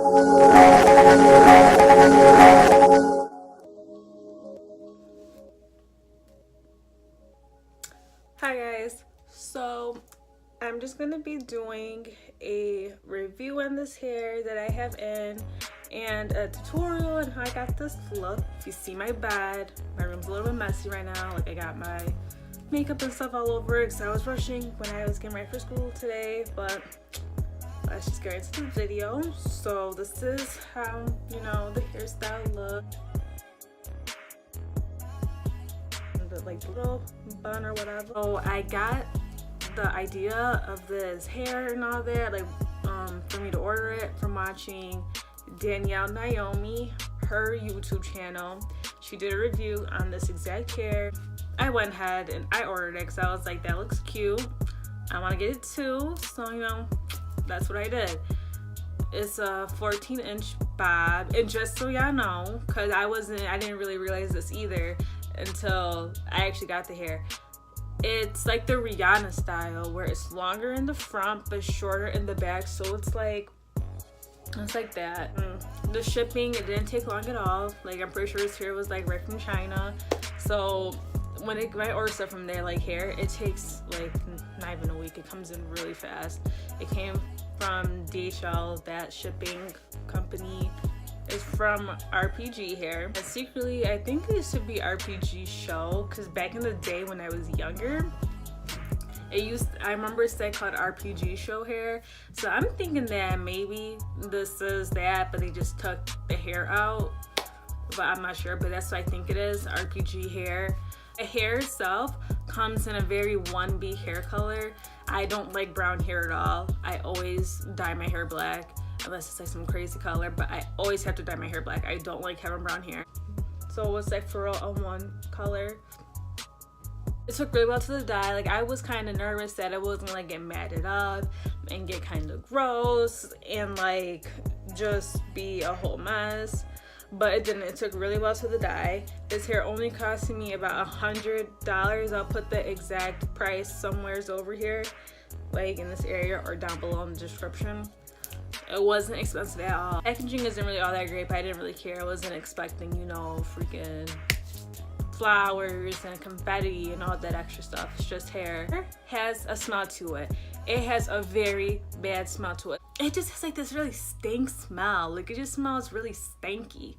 Hi guys, so I'm just gonna be doing a review on this hair that I have in and a tutorial on how I got this look. If you see my bed, my room's a little bit messy right now. Like I got my makeup and stuff all over it because I was rushing when I was getting ready for school today, but let's just get into the video. So this is how, you know, the hairstyle looks. Like little bun or whatever. So I got the idea of this hair and all that, like for me to order it from watching Danielle Naomi, her YouTube channel. She did a review on this exact hair. I went ahead and I ordered it because I was like, that looks cute, I want to get it too, so you know, that's what I did. It's a 14-inch bob, and just so y'all know, because I didn't really realize this either until I actually got the hair. It's like the Rihanna style where it's longer in the front but shorter in the back, so it's like that. The shipping, it didn't take long at all. Like I'm pretty sure this hair was like right from China, so when I order stuff from there, like hair, it takes like not even a week. It comes in really fast. It came from DHL, that shipping company. Is from Rpghair. And secretly, I think it used to be RPG Show, because back in the day when I was younger, I remember a set called RPG Show hair. So I'm thinking that maybe this is that, but they just took the hair out. But I'm not sure, but that's what I think it is, Rpghair. The hair itself comes in a very 1B hair color. I don't like brown hair at all. I always dye my hair black, unless it's like some crazy color, but I always have to dye my hair black. I don't like having brown hair. So it was like for real a one color. It took really well to the dye. Like I was kind of nervous that it wasn't like get matted up and get kind of gross and like just be a whole mess, but it didn't. It took really well to the dye. This hair only costed me about $100. I'll put the exact price somewheres over here, like in this area or down below in the description. It wasn't expensive at all. Packaging isn't really all that great, but I didn't really care. I wasn't expecting, you know, freaking flowers and confetti and all that extra stuff. It's just hair. It has a smell to it. It has a very bad smell to it. It just has like this really stink smell. Like it just smells really stanky.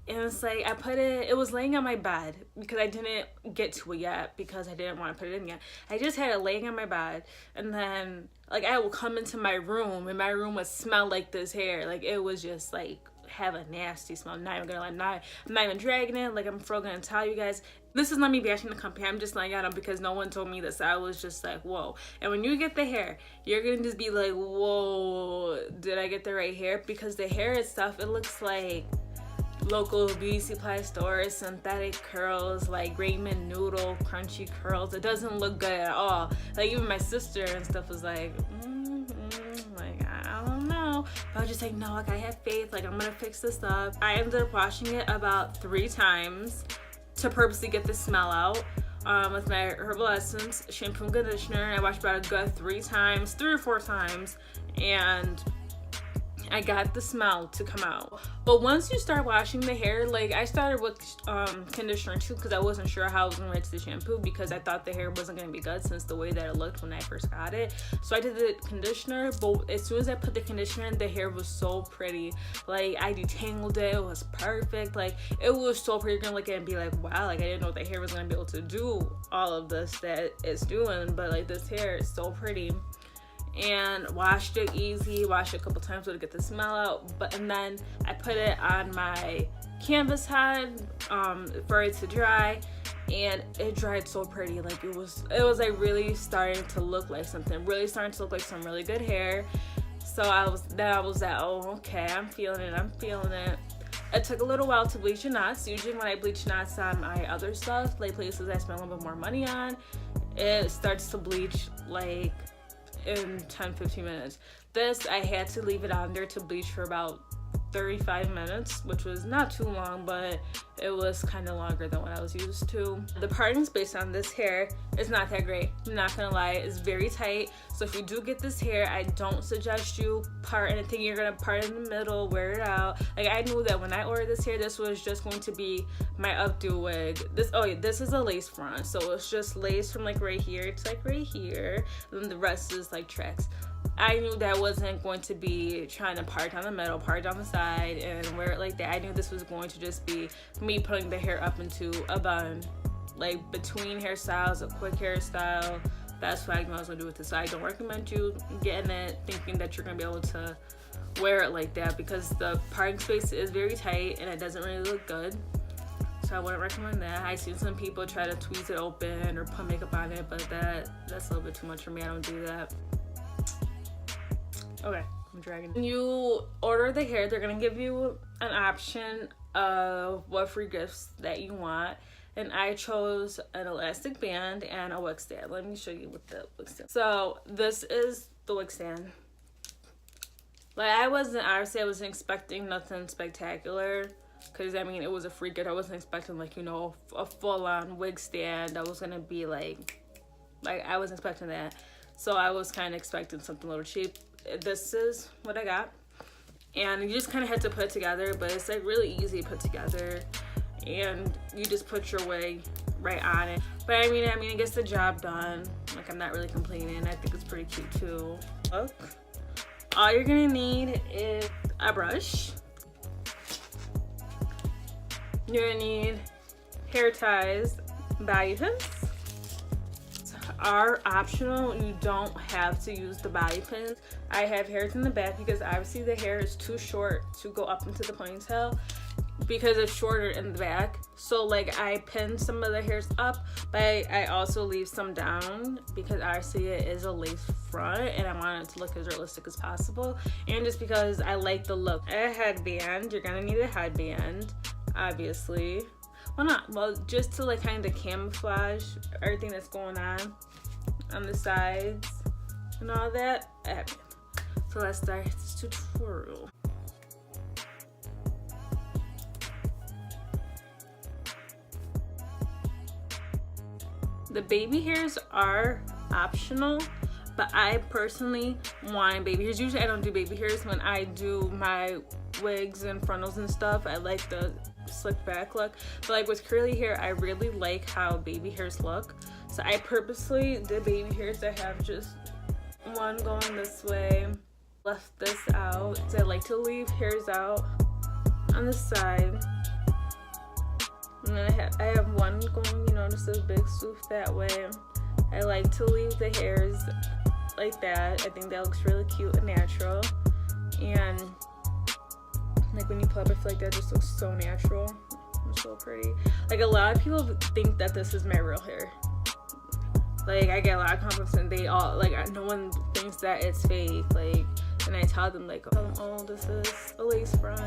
And it's like it was laying on my bed because I didn't get to it yet because I didn't want to put it in yet. I just had it laying on my bed, and then like I will come into my room and my room would smell like this hair. Like it was just like have a nasty smell. I'm not even gonna lie, I'm not even dragging it. Like I'm for gonna tell you guys, this is not me bashing the company. I'm just letting out them because no one told me this. I was just like, whoa. And when you get the hair, you're gonna just be like, whoa, did I get the right hair? Because the hair itself, it looks like local beauty supply store synthetic curls, like ramen noodle crunchy curls. It doesn't look good at all. Like even my sister and stuff was like like I don't know, but I was just like, no, like I have faith, like I'm gonna fix this up. I ended up washing it about 3 times to purposely get the smell out with my herbal essence, shampoo and conditioner. I washed about a good 3 or 4 times, and I got the smell to come out. But once you start washing the hair, like I started with conditioner too, because I wasn't sure how I was gonna rinse the shampoo because I thought the hair wasn't gonna be good since the way that it looked when I first got it. So I did the conditioner, but as soon as I put the conditioner in, the hair was so pretty. Like I detangled it, it was perfect. Like it was so pretty. You're gonna look at it and be like, wow, like I didn't know the hair was gonna be able to do all of this that it's doing, but like this hair is so pretty. And washed it easy, washed it a couple times to get the smell out, and then I put it on my canvas head for it to dry, and it dried so pretty. Like it was like really starting to look like something, really starting to look like some really good hair. So I was like, oh okay, I'm feeling it. It took a little while to bleach the knots. Usually when I bleach knots on my other stuff, like places I spend a little bit more money on, it starts to bleach like in 10-15 minutes. This I had to leave it on there to bleach for about 35 minutes, which was not too long, but it was kind of longer than what I was used to. The parting space on this hair is not that great, I'm not gonna lie. It's very tight, so if you do get this hair, I don't suggest you part anything. You're gonna part in the middle, wear it out. Like, I knew that when I ordered this hair, this was just going to be my updo wig. This is a lace front, so it's just lace from like right here to like right here, and then the rest is like tracks. I knew that wasn't going to be trying to part down the middle, part down the side, and wear it like that. I knew this was going to just be me putting the hair up into a bun, like between hairstyles, a quick hairstyle. That's what I knew I was gonna do with this. So I don't recommend you getting it thinking that you're gonna be able to wear it like that, because the parting space is very tight and it doesn't really look good. So I wouldn't recommend that. I've seen some people try to tweeze it open or put makeup on it, but that's a little bit too much for me. I don't do that. Okay, I'm dragging. When you order the hair, they're gonna give you an option of what free gifts that you want, and I chose an elastic band and a wig stand. Let me show you what the wig stand. So this is the wig stand. Like, I wasn't expecting nothing spectacular, because I mean, it was a free gift. I wasn't expecting, like, you know, a full-on wig stand that was gonna be like I wasn't expecting that. So I was kind of expecting something a little cheap. This is what I got, and you just kind of had to put it together, but it's like really easy to put together, and you just put your wig right on it. But I mean it gets the job done. Like, I'm not really complaining. I think it's pretty cute too. Look, all you're gonna need is a brush. You're gonna need hair ties, bobby pins. Are optional. You don't have to use the bobby pins. I have hairs in the back because obviously the hair is too short to go up into the ponytail, because it's shorter in the back. So like, I pin some of the hairs up, but I also leave some down, because obviously it is a lace front and I want it to look as realistic as possible, and just because I like the look. A headband, you're gonna need a headband, obviously. Well, just to like kind of camouflage everything that's going on the sides and all that. So let's start this tutorial. The baby hairs are optional, but I personally want baby hairs. Usually I don't do baby hairs when I do my wigs and frontals and stuff. I like the slick back look, but like with curly hair, I really like how baby hairs look. So I purposely did baby hairs. I have just one going this way, left this out. So I like to leave hairs out on the side, and then I have one going, you know, just a big swoop that way. I like to leave the hairs like that. I think that looks really cute and natural, and like when you pull up, I feel like that just looks so natural. It's so pretty. Like, a lot of people think that this is my real hair. Like, I get a lot of compliments, and they all, like, no one thinks that it's fake. Like, and I tell them, like, oh, this is a lace front.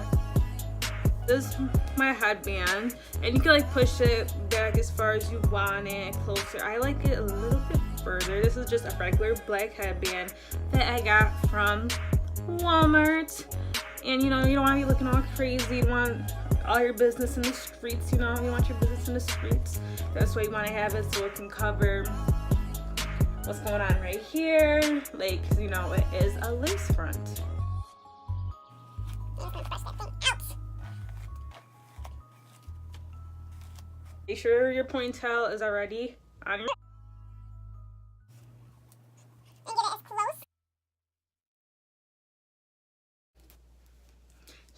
This is my headband, and you can like push it back as far as you want it, closer. I like it a little bit further. This is just a regular black headband that I got from Walmart. And you know, you don't want to be looking all crazy. You want all your business in the streets, you know, you want your business in the streets. That's why you want to have it, so it can cover what's going on right here. Like, you know, it is a lace front. Make sure your ponytail is already on your... And get it as close.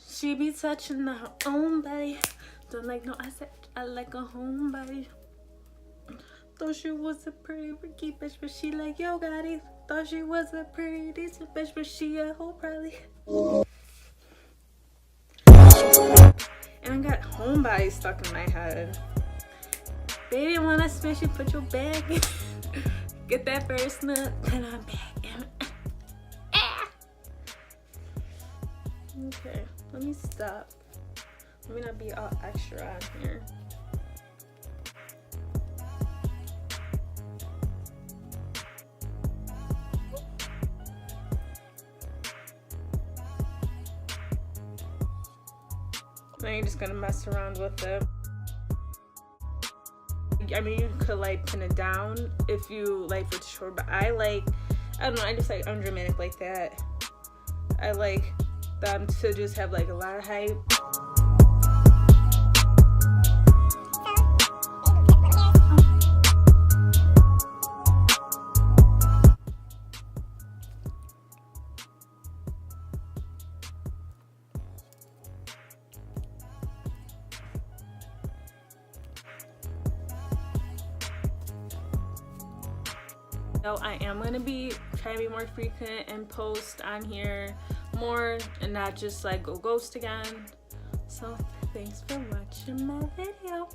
She be touching her own body. Don't like no, I said I like a homebody. Thought she was a pretty freaky bitch, but she like yo gotti. Thought she was a pretty decent bitch, but she a hoe probably. And I got homebody stuck in my head. Baby, when I smash you, put your bag in. Get that first nut, then I'm back. Okay, let me stop. Let me not be all extra on here. Then you're just gonna mess around with it. I mean, you could like pin it down if you like for it to short, but I don't know, I just like undramatic like that. I like them to just have like a lot of height. So I am going to be trying to be more frequent and post on here more and not just like go ghost again. So thanks for watching my video.